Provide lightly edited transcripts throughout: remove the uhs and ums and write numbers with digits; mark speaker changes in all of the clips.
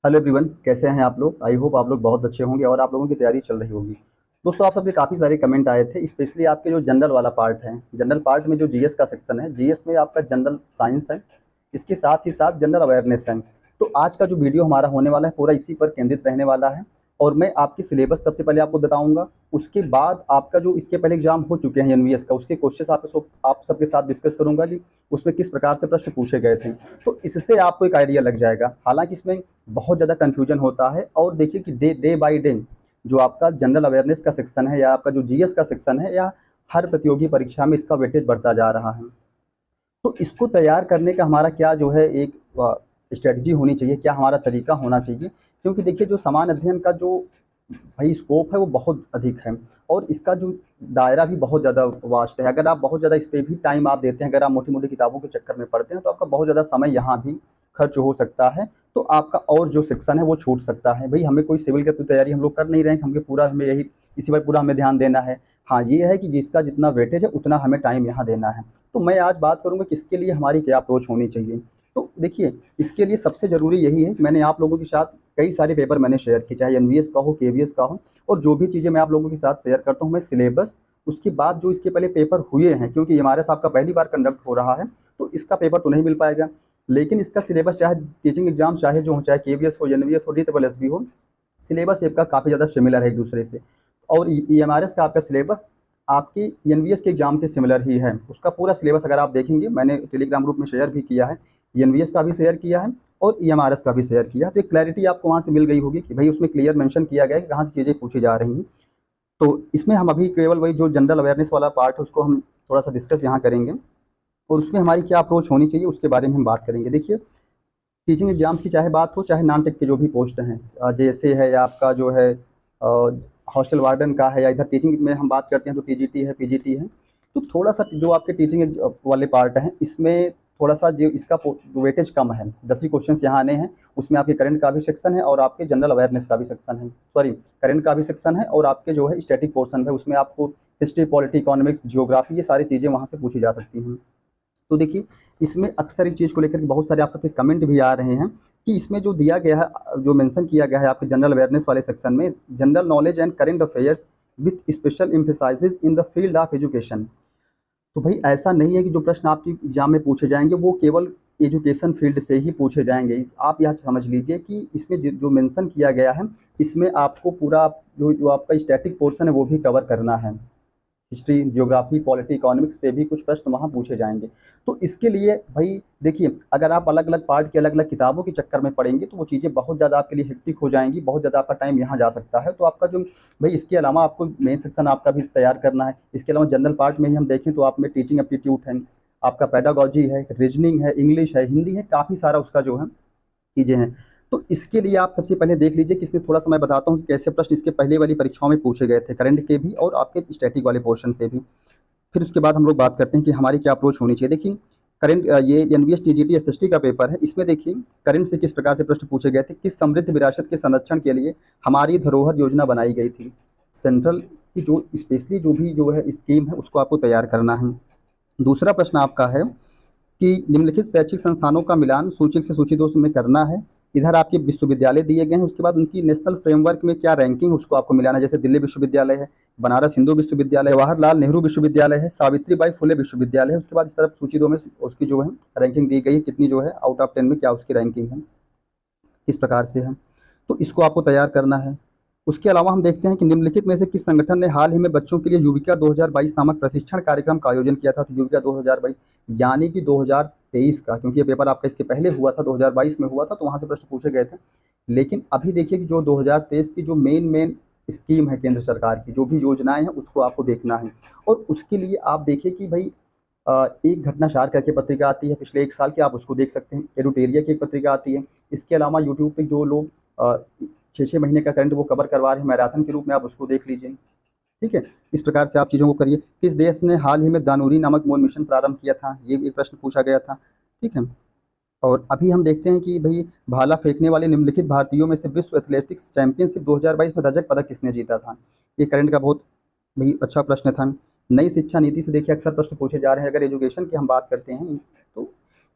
Speaker 1: Hello everyone, कैसे हैं आप लोग। आई होप आप लोग बहुत अच्छे होंगे और आप लोगों की तैयारी चल रही होगी। दोस्तों, आप सबके काफ़ी सारे कमेंट आए थे, स्पेशली आपके जो जनरल वाला पार्ट है। जनरल पार्ट में जो जीएस का सेक्शन है, जीएस में आपका जनरल साइंस है, इसके साथ ही साथ जनरल अवेयरनेस है। तो आज का जो वीडियो हमारा होने वाला है पूरा इसी पर केंद्रित रहने वाला है। और मैं आपकी सिलेबस सबसे पहले आपको बताऊंगा। उसके बाद आपका जो इसके पहले एग्जाम हो चुके हैं एनवीएस का, उसके क्वेश्चन आप सबके साथ डिस्कस करूंगा कि उसमें किस प्रकार से प्रश्न पूछे गए थे। तो इससे आपको एक आइडिया लग जाएगा। हालांकि इसमें बहुत ज़्यादा कन्फ्यूजन होता है, और देखिए कि डे डे बाई डे जो आपका जनरल अवेयरनेस का सेक्शन है या आपका जो जीएस का सेक्शन है, या हर प्रतियोगी परीक्षा में इसका वेटेज बढ़ता जा रहा है। तो इसको तैयार करने का हमारा क्या जो है एक स्ट्रेटजी होनी चाहिए, क्या हमारा तरीका होना चाहिए। क्योंकि देखिए, जो समान अध्ययन का जो भाई स्कोप है वो बहुत अधिक है, और इसका जो दायरा भी बहुत ज़्यादा वास्ट है। अगर आप बहुत ज़्यादा इस पे भी टाइम आप देते हैं, अगर आप मोटी-मोटी किताबों के चक्कर में पढ़ते हैं, तो आपका बहुत ज़्यादा समय यहाँ भी खर्च हो सकता है। तो आपका और जो सेक्शन है वो छूट सकता है। भई हमें कोई सिविल की तो तैयारी हम लोग कर नहीं रहे हैं, हमें पूरा हमें यही इसी पर पूरा हमें ध्यान देना है। हाँ, ये है कि जिसका जितना वेटेज है उतना हमें टाइम यहाँ देना है। तो मैं आज बात करूँगा कि इसके लिए हमारी क्या अप्रोच होनी चाहिए। तो देखिए, इसके लिए सबसे ज़रूरी यही है कि मैंने आप लोगों के साथ कई सारे पेपर मैंने शेयर किए, चाहे एनवीएस का हो, केवीएस का हो। और जो भी चीज़ें मैं आप लोगों के साथ शेयर करता हूँ, मैं सिलेबस, उसके बाद जो इसके पहले पेपर हुए हैं, क्योंकि एमआरएस आपका पहली बार कंडक्ट हो रहा है, तो इसका पेपर तो नहीं मिल पाएगा। लेकिन इसका सिलेबस, चाहे टीचिंग एग्जाम चाहे जो हो, चाहे केवीएस हो, एनवीएस हो, डीएसएस भी हो, सिलेबस आपका काफ़ी ज़्यादा सिमिलर है एक दूसरे से। और एमआरएस का आपका सिलेबस आपकी एनवीएस के एग्जाम के सिमिलर ही है। उसका पूरा सिलेबस अगर आप देखेंगे, मैंने टेलीग्राम ग्रुप में शेयर भी किया है, एनवीएस का भी शेयर किया है और ईएमआरएस का भी शेयर किया है। तो एक क्लैरिटी आपको वहाँ से मिल गई होगी कि भाई उसमें क्लियर मेंशन किया गया है कि कहाँ से चीज़ें पूछी जा रही हैं। तो इसमें हम अभी केवल वही जो जनरल अवेयरनेस वाला पार्ट है उसको हम थोड़ा सा डिस्कस यहाँ करेंगे, और उसमें हमारी क्या अप्रोच होनी चाहिए उसके बारे में हम बात करेंगे। देखिए, टीचिंग एग्जाम्स की चाहे बात हो, चाहे नॉन टेक के जो भी पोस्ट हैं, जैसे है या आपका जो है हॉस्टल वार्डन का है, या इधर टीचिंग में हम बात करते हैं तो टीजीटी है, पीजीटी है। तो थोड़ा सा जो आपके टीचिंग वाले पार्ट हैं, इसमें थोड़ा सा जो इसका वेटेज कम है। 10 ही क्वेश्चन यहाँ आने हैं। उसमें आपके करंट का भी सेक्शन है और आपके जनरल अवेयरनेस का भी सेक्शन है, सॉरी, करंट का भी सेक्शन है, और आपके जो है स्टैटिक पोर्शन है, उसमें आपको हिस्ट्री, पॉलिटी, इकोनॉमिक्स, जियोग्राफी, ये सारी चीज़ें वहाँ से पूछी जा सकती हैं। तो देखिए, इसमें अक्सर एक चीज़ को लेकर के बहुत सारे आप सबके कमेंट भी आ रहे हैं कि इसमें जो दिया गया है, जो मेंशन किया गया है आपके जनरल अवेयरनेस वाले सेक्शन में, general knowledge and current affairs with special emphasises in the field of education. तो भाई ऐसा नहीं है कि जो प्रश्न आपकी एग्जाम में पूछे जाएंगे वो केवल एजुकेशन फील्ड से ही पूछे जाएंगे। आप यह समझ लीजिए कि इसमें जो मेंशन किया गया है, इसमें आपको पूरा जो जो आपका स्टैटिक पोर्शन है वो भी कवर करना है। हिस्ट्री, ज्योग्राफी, पॉलिटी, इकोनॉमिक्स से भी कुछ प्रश्न वहाँ पूछे जाएंगे। तो इसके लिए भाई देखिए, अगर आप अलग अलग पार्ट की अलग अलग किताबों के चक्कर में पढ़ेंगे तो वो चीज़ें बहुत ज़्यादा आपके लिए हेक्टिक हो जाएंगी, बहुत ज़्यादा आपका टाइम यहाँ जा सकता है। तो आपका जो भाई, इसके अलावा आपको मेन सेक्शन आपका भी तैयार करना है। इसके अलावा जनरल पार्ट में ही हम देखें तो आप में टीचिंग एप्टीट्यूड है, आपका पेडागोजी है, रीजनिंग है, इंग्लिश है, हिंदी है, काफ़ी सारा उसका जो है चीज़ें हैं। तो इसके लिए आप सबसे पहले देख लीजिए कि इसमें थोड़ा सा मैं बताता हूँ कि कैसे प्रश्न इसके पहले वाली परीक्षाओं में पूछे गए थे, करंट के भी और आपके स्टैटिक वाले पोर्शन से भी। फिर उसके बाद हम लोग बात करते हैं कि हमारी क्या अप्रोच होनी चाहिए। देखिए, करंट ये एनवीएस टीजीटी एसएसटी का पेपर है। इसमें देखिए, करंट से किस प्रकार से प्रश्न पूछे गए थे। किस समृद्ध विरासत के संरक्षण के लिए हमारी धरोहर योजना बनाई गई थी। सेंट्रल की जो स्पेशली जो भी जो है स्कीम है उसको आपको तैयार करना है। दूसरा प्रश्न आपका है कि निम्नलिखित शैक्षिक संस्थानों का मिलान सूची से सूची 2 में करना है। इधर आपके विश्वविद्यालय दिए गए हैं, उसके बाद उनकी नेशनल फ्रेमवर्क में क्या रैंकिंग उसको आपको मिलाना है। जैसे दिल्ली विश्वविद्यालय है, बनारस हिंदू विश्वविद्यालय, जवाहरलाल नेहरू विश्वविद्यालय है, सावित्रीबाई फुले विश्वविद्यालय है। उसके बाद इस तरफ सूची 2 में उसकी जो है रैंकिंग दी गई है, कितनी जो है आउट ऑफ 10 में क्या उसकी रैंकिंग है, इस प्रकार से है। तो इसको आपको तैयार करना है। उसके अलावा हम देखते हैं कि निम्नलिखित में से किस संगठन ने हाल ही में बच्चों के लिए युविका 2022 नामक प्रशिक्षण कार्यक्रम का आयोजन किया था। तो युविका 2022 यानी कि 2023 का, क्योंकि ये पेपर आपका इसके पहले हुआ था, 2022 में हुआ था, तो वहाँ से प्रश्न पूछे गए थे। लेकिन अभी देखिए कि जो 2023 की जो मेन स्कीम है केंद्र सरकार की, जो भी योजनाएं हैं उसको आपको देखना है। और उसके लिए आप देखिए कि भाई एक घटनासार करके पत्रिका आती है पिछले 1 साल की, आप उसको देख सकते हैं। एडुटेरिया की एक पत्रिका आती है। इसके अलावा यूट्यूब पे जो लोग 6-6 महीने का करंट वो कवर करवा रहे हैं मैराथन के रूप में, आप उसको देख लीजिए। ठीक है, इस प्रकार से आप चीज़ों को करिए। किस देश ने हाल ही में दानूरी नामक मूल मिशन प्रारंभ किया था, ये एक प्रश्न पूछा गया था। ठीक है, और अभी हम देखते हैं कि भाई भाला फेंकने वाले निम्नलिखित भारतीयों में से विश्व एथलेटिक्स चैंपियनशिप 2022 में रजत पदक किसने जीता था। ये करंट का बहुत भाई अच्छा प्रश्न था। नई शिक्षा नीति से देखिए अक्सर प्रश्न पूछे जा रहे हैं। अगर एजुकेशन की हम बात करते हैं तो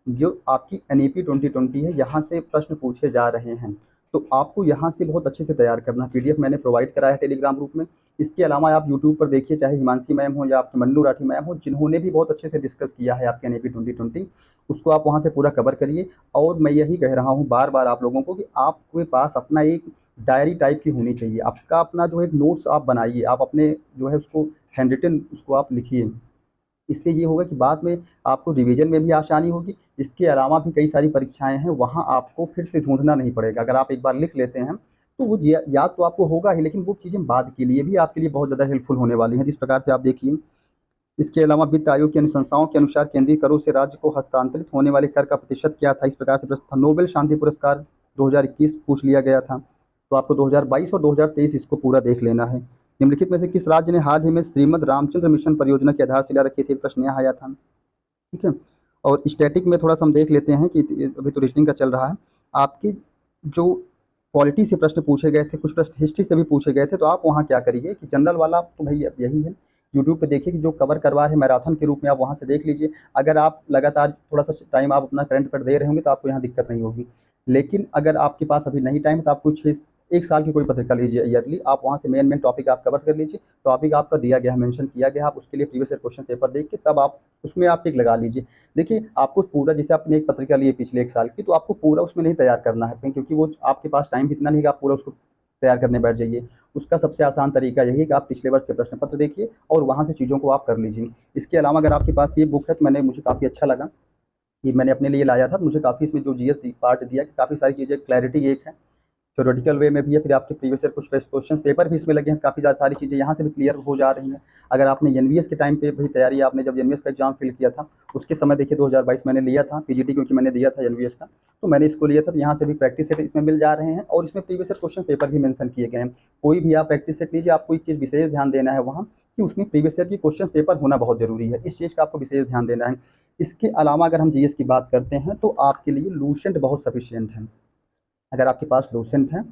Speaker 1: जो आपकी एनईपी 2020 है, यहाँ से प्रश्न पूछे जा रहे हैं। तो आपको यहाँ से बहुत अच्छे से तैयार करना। पीडीएफ मैंने प्रोवाइड कराया है टेलीग्राम ग्रुप में। इसके अलावा आप यूट्यूब पर देखिए, चाहे हिमांशी मैम हो या आपके मन्नू राठी मैम हो, जिन्होंने भी बहुत अच्छे से डिस्कस किया है आपके एनईपी 2020, उसको आप वहाँ से पूरा कवर करिए। और मैं यही कह रहा हूँ बार बार आप लोगों को कि आपके पास अपना एक डायरी टाइप की होनी चाहिए। आपका अपना जो है नोट्स आप बनाइए, आप अपने जो है उसको हैंड रिटन उसको आप लिखिए। इससे ये होगा कि बाद में आपको रिवीजन में भी आसानी होगी। इसके अलावा भी कई सारी परीक्षाएँ हैं, वहाँ आपको फिर से ढूँढना नहीं पड़ेगा। अगर आप एक बार लिख लेते हैं, तो वो याद तो आपको होगा ही, लेकिन वो चीज़ें बाद के लिए भी आपके लिए बहुत ज़्यादा हेल्पफुल होने वाली हैं। जिस प्रकार से आप देखिए, इसके अलावा वित्त आयोग की अनुशंसाओं के अनुसार केंद्रीय करों से राज्य को हस्तांतरित होने वाले कर का प्रतिशत क्या था? इस प्रकार से प्रश्न था। नोबेल शांति पुरस्कार 2021 पूछ लिया गया था, तो आपको 2022 और 2023 इसको पूरा देख लेना है। निम्नलिखित में से किस राज्य ने हाल ही में श्रीमद रामचंद्र मिशन परियोजना की आधारशिला रखी थी? एक प्रश्न यहाँ आया था, ठीक है। और स्टैटिक में थोड़ा सा हम देख लेते हैं कि अभी तो रीजनिंग का चल रहा है। आपकी जो पॉलिटी से प्रश्न पूछे गए थे, कुछ प्रश्न हिस्ट्री से भी पूछे गए थे, तो आप वहाँ क्या करिए कि जनरल वाला तो भाई अब यही है, यूट्यूब पे देखिए कि जो कवर करवा रहे हैं मैराथन के रूप में, आप वहाँ से देख लीजिए। अगर आप लगातार थोड़ा सा टाइम आप अपना करंट पर दे रहे होंगे तो आपको यहाँ दिक्कत नहीं होगी। लेकिन अगर आपके पास अभी नहीं टाइम है तो आप कुछ एक साल की कोई पत्रिका लीजिए ईयरली, आप वहाँ से मेन टॉपिक आप कवर कर लीजिए। टॉपिक आपका दिया गया है, मेंशन किया गया है, आप उसके लिए प्रीवियस ईयर क्वेश्चन पेपर देख के तब आप उसमें आप टिक लगा लीजिए। देखिए आपको पूरा, जैसे आपने एक पत्रिका ली है पिछले एक साल की, तो आपको पूरा उसमें नहीं तैयार करना है, क्योंकि वो आपके पास टाइम इतना नहीं है कि आप पूरा उसको तैयार करने बैठ जाइए। उसका सबसे आसान तरीका यही है कि आप पिछले वर्ष के प्रश्न पत्र देखिए और वहाँ से चीज़ों को आप कर लीजिए। इसके अलावा अगर आपके पास ये बुक है, तो मुझे काफ़ी अच्छा लगा, ये मैंने अपने लिए लाया था। मुझे काफ़ी इसमें जो जीएस पार्ट दिया कि काफ़ी सारी चीज़ें क्लैरिटी एक है, थ्योरेटिकल वे में भी है, फिर आपके प्रीवियस ईयर कुछ क्वेश्चन पेपर भी इसमें लगे हैं, काफ़ी ज़्यादा सारी चीज़ें यहाँ से भी क्लियर हो जा रही हैं। अगर आपने एनवीएस के टाइम पे भी तैयारी, आपने जब एनवीएस का एग्जाम फिल किया था उसके समय देखिए 2022 मैंने लिया था पीजीटी, क्योंकि मैंने दिया था एनवीएस का, तो मैंने इसको लिया था। तो यहाँ से भी प्रैक्टिस सेट इसमें मिल जा रहे हैं और इसमें प्रीवियस ईयर क्वेश्चन पेपर भी मेंशन किए गए हैं। कोई भी आप प्रैक्टिस सेट लीजिए, आपको एक चीज़ विशेष ध्यान देना है वहाँ कि उसमें प्रीवियस ईयर की क्वेश्चन पेपर होना बहुत ज़रूरी है, इस चीज़ का आपको विशेष ध्यान देना है। इसके अलावा अगर हम जीएस की बात करते हैं तो आपके लिए लूसेंट बहुत सफिशिएंट है। अगर आपके पास लूसेंट है,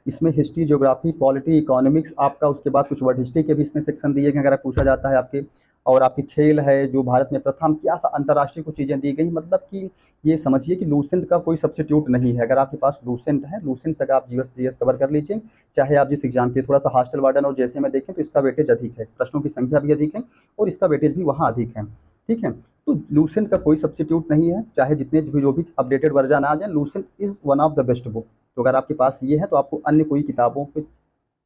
Speaker 1: इसमें हिस्ट्री, ज्योग्राफी, पॉलिटी, इकोनॉमिक्स आपका, उसके बाद कुछ वर्ड हिस्ट्री के भी इसमें सेक्शन दिए गए अगर पूछा जाता है आपके, और आपकी खेल है, जो भारत में प्रथम क्या सा अंतर्राष्ट्रीय कुछ चीज़ें दी गई। मतलब कि ये समझिए कि लूसेंट का कोई सब्स्टिट्यूट नहीं है। अगर आपके पास लूसेंट है, लूसेंट से अगर आप जीएस कवर कर लीजिए, चाहे आप जिस एग्जाम के, थोड़ा सा हॉस्टल वार्डन और जैसे में देखें तो इसका वेटेज अधिक है, प्रश्नों की संख्या भी अधिक है और इसका वेटेज भी वहाँ अधिक है, ठीक है। तो लूसेंट का कोई सब्स्टिट्यूट नहीं है, चाहे जितने भी जो भी अपडेटेड वर्जन आ जाए, Lucent is one of the best book. तो अगर आपके पास ये है तो आपको अन्य कोई किताबों पे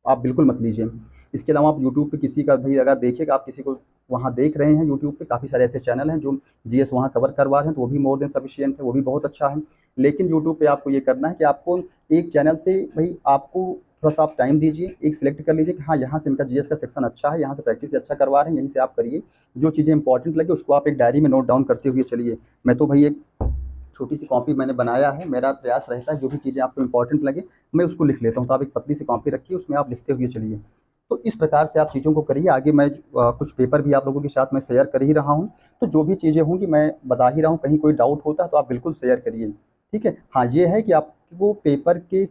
Speaker 1: आप बिल्कुल मत लीजिए। इसके अलावा आप यूट्यूब पे किसी का भी अगर देखिएगा, आप किसी को वहाँ देख रहे हैं यूट्यूब पे, काफ़ी सारे ऐसे चैनल हैं जो जीएस वहाँ कवर करवा रहे हैं, तो वो भी मोर देन सफिशिएंट है, वो भी बहुत अच्छा है। लेकिन यूट्यूब पे आपको ये करना है कि आपको एक चैनल से भाई आपको थोड़ा-सा आप टाइम दीजिए, एक सिलेक्ट कर लीजिए कि हाँ, यहाँ से इनका जीएस का सेक्शन अच्छा है, यहाँ से प्रैक्टिस अच्छा करवा रहे हैं, यहीं से आप करिए। जो चीज़ें इंपॉर्टेंट लगे उसको आप एक डायरी में नोट डाउन करते हुए चलिए। मैं तो भाई एक छोटी सी कॉपी मैंने बनाया है, मेरा प्रयास रहता है जो भी चीज़ें आपको इंपॉर्टेंट लगे मैं उसको लिख लेता हूँ, तो आप एक पतली सी कॉपी रखिए, उसमें आप लिखते हुए चलिए। तो इस प्रकार से आप चीज़ों को करिए। आगे मैं कुछ पेपर भी आप लोगों के साथ मैं शेयर कर ही रहा हूँ, तो जो भी चीज़ें होंगी मैं बता ही रहा हूँ, कहीं कोई डाउट होता है तो आप बिल्कुल शेयर करिए, ठीक है। हाँ, ये है कि आपको पेपर के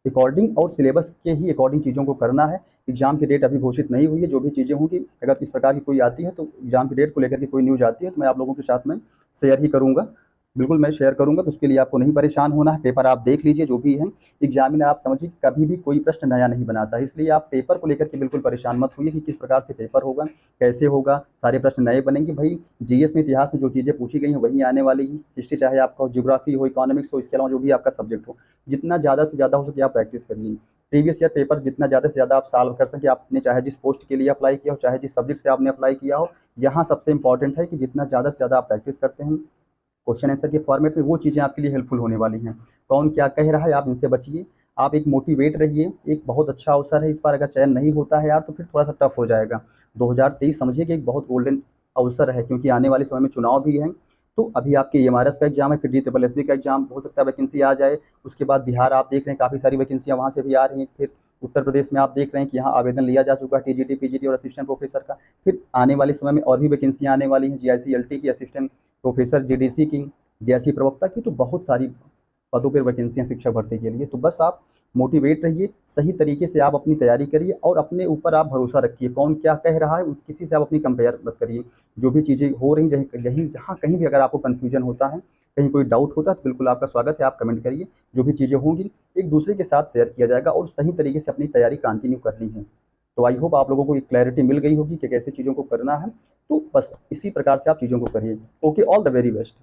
Speaker 1: अकॉर्डिंग और सिलेबस के ही अकॉर्डिंग चीज़ों को करना है। एग्ज़ाम की डेट अभी घोषित नहीं हुई है, जो भी चीज़ें होंगी अगर इस प्रकार की कोई आती है, तो एग्ज़ाम की डेट को लेकर के कोई न्यूज़ आती है तो मैं आप लोगों के साथ में शेयर ही करूँगा। बिल्कुल मैं शेयर करूँगा, तो उसके लिए आपको नहीं परेशान होना है। पेपर आप देख लीजिए जो भी है, एग्जामिनर आप समझिए कभी भी कोई प्रश्न नया नहीं बनाता है, इसलिए आप पेपर को लेकर के बिल्कुल परेशान मत होइए कि किस प्रकार से पेपर होगा, कैसे होगा, सारे प्रश्न नए बनेंगे। भाई जीएस में, इतिहास में जो चीज़ें पूछी गई हैं वही आने वाली हैं। हिस्ट्री चाहे आपका ज्योग्राफी हो, इकोनॉमिक्स हो, इसके अलावा जो भी आपका सब्जेक्ट हो, जितना ज़्यादा से ज़्यादा हो सके आप प्रैक्टिस करिए। प्रीवियस ईयर पेपर जितना ज़्यादा से ज़्यादा आप सॉल्व कर सकें, आपने चाहे जिस पोस्ट के लिए अप्लाई किया हो, चाहे जिस सब्जेक्ट से आपने अप्लाई किया हो, यहाँ सबसे इंपॉर्टेंट है कि जितना ज़्यादा से ज़्यादा आप प्रैक्टिस करते हैं क्वेश्चन आंसर के फॉर्मेट में, वो चीज़ें आपके लिए हेल्पफुल होने वाली हैं। कौन क्या कह रहा है आप इनसे बचिए, आप एक मोटिवेट रहिए। एक बहुत अच्छा अवसर है, इस बार अगर चयन नहीं होता है यार तो फिर थोड़ा सा टफ हो जाएगा। 2023 समझिए कि एक बहुत गोल्डन अवसर है, क्योंकि आने वाले समय में चुनाव भी हैं। तो अभी आपके एमआरएस का एग्जाम है, फिर DSSB का एग्जाम हो सकता है वैकेंसी आ जाए। उसके बाद बिहार आप देख रहे हैं काफ़ी सारी वैकेंसियाँ वहाँ से भी आ रही हैं। फिर उत्तर प्रदेश में आप देख रहे हैं कि यहाँ आवेदन लिया जा चुका है टीजीटी, पीजीटी और असिस्टेंट प्रोफेसर का। फिर आने वाले समय में और भी वैकेंसियाँ आने वाली हैं, जीआईसी एलटी की, असिस्टेंट प्रोफेसर जीडीसी की, जैसी प्रवक्ता की, तो बहुत सारी पदों पर वैकेंसियाँ शिक्षक भर्ती के लिए। तो बस आप मोटिवेट रहिए, सही तरीके से आप अपनी तैयारी करिए और अपने ऊपर आप भरोसा रखिए। कौन क्या कह रहा है, किसी से आप अपनी कंपेयर मत करिए। जो भी चीज़ें हो रही जहाँ कहीं भी अगर आपको कन्फ्यूजन होता है, कहीं कोई डाउट होता है, तो बिल्कुल आपका स्वागत है, आप कमेंट करिए। जो भी चीज़ें होंगी एक दूसरे के साथ शेयर किया जाएगा और सही तरीके से अपनी तैयारी कंटिन्यू करनी है। तो आई होप आप लोगों को एक क्लैरिटी मिल गई होगी कि कैसे चीज़ों को करना है। तो बस इसी प्रकार से आप चीज़ों को करिए। Okay, all the very best.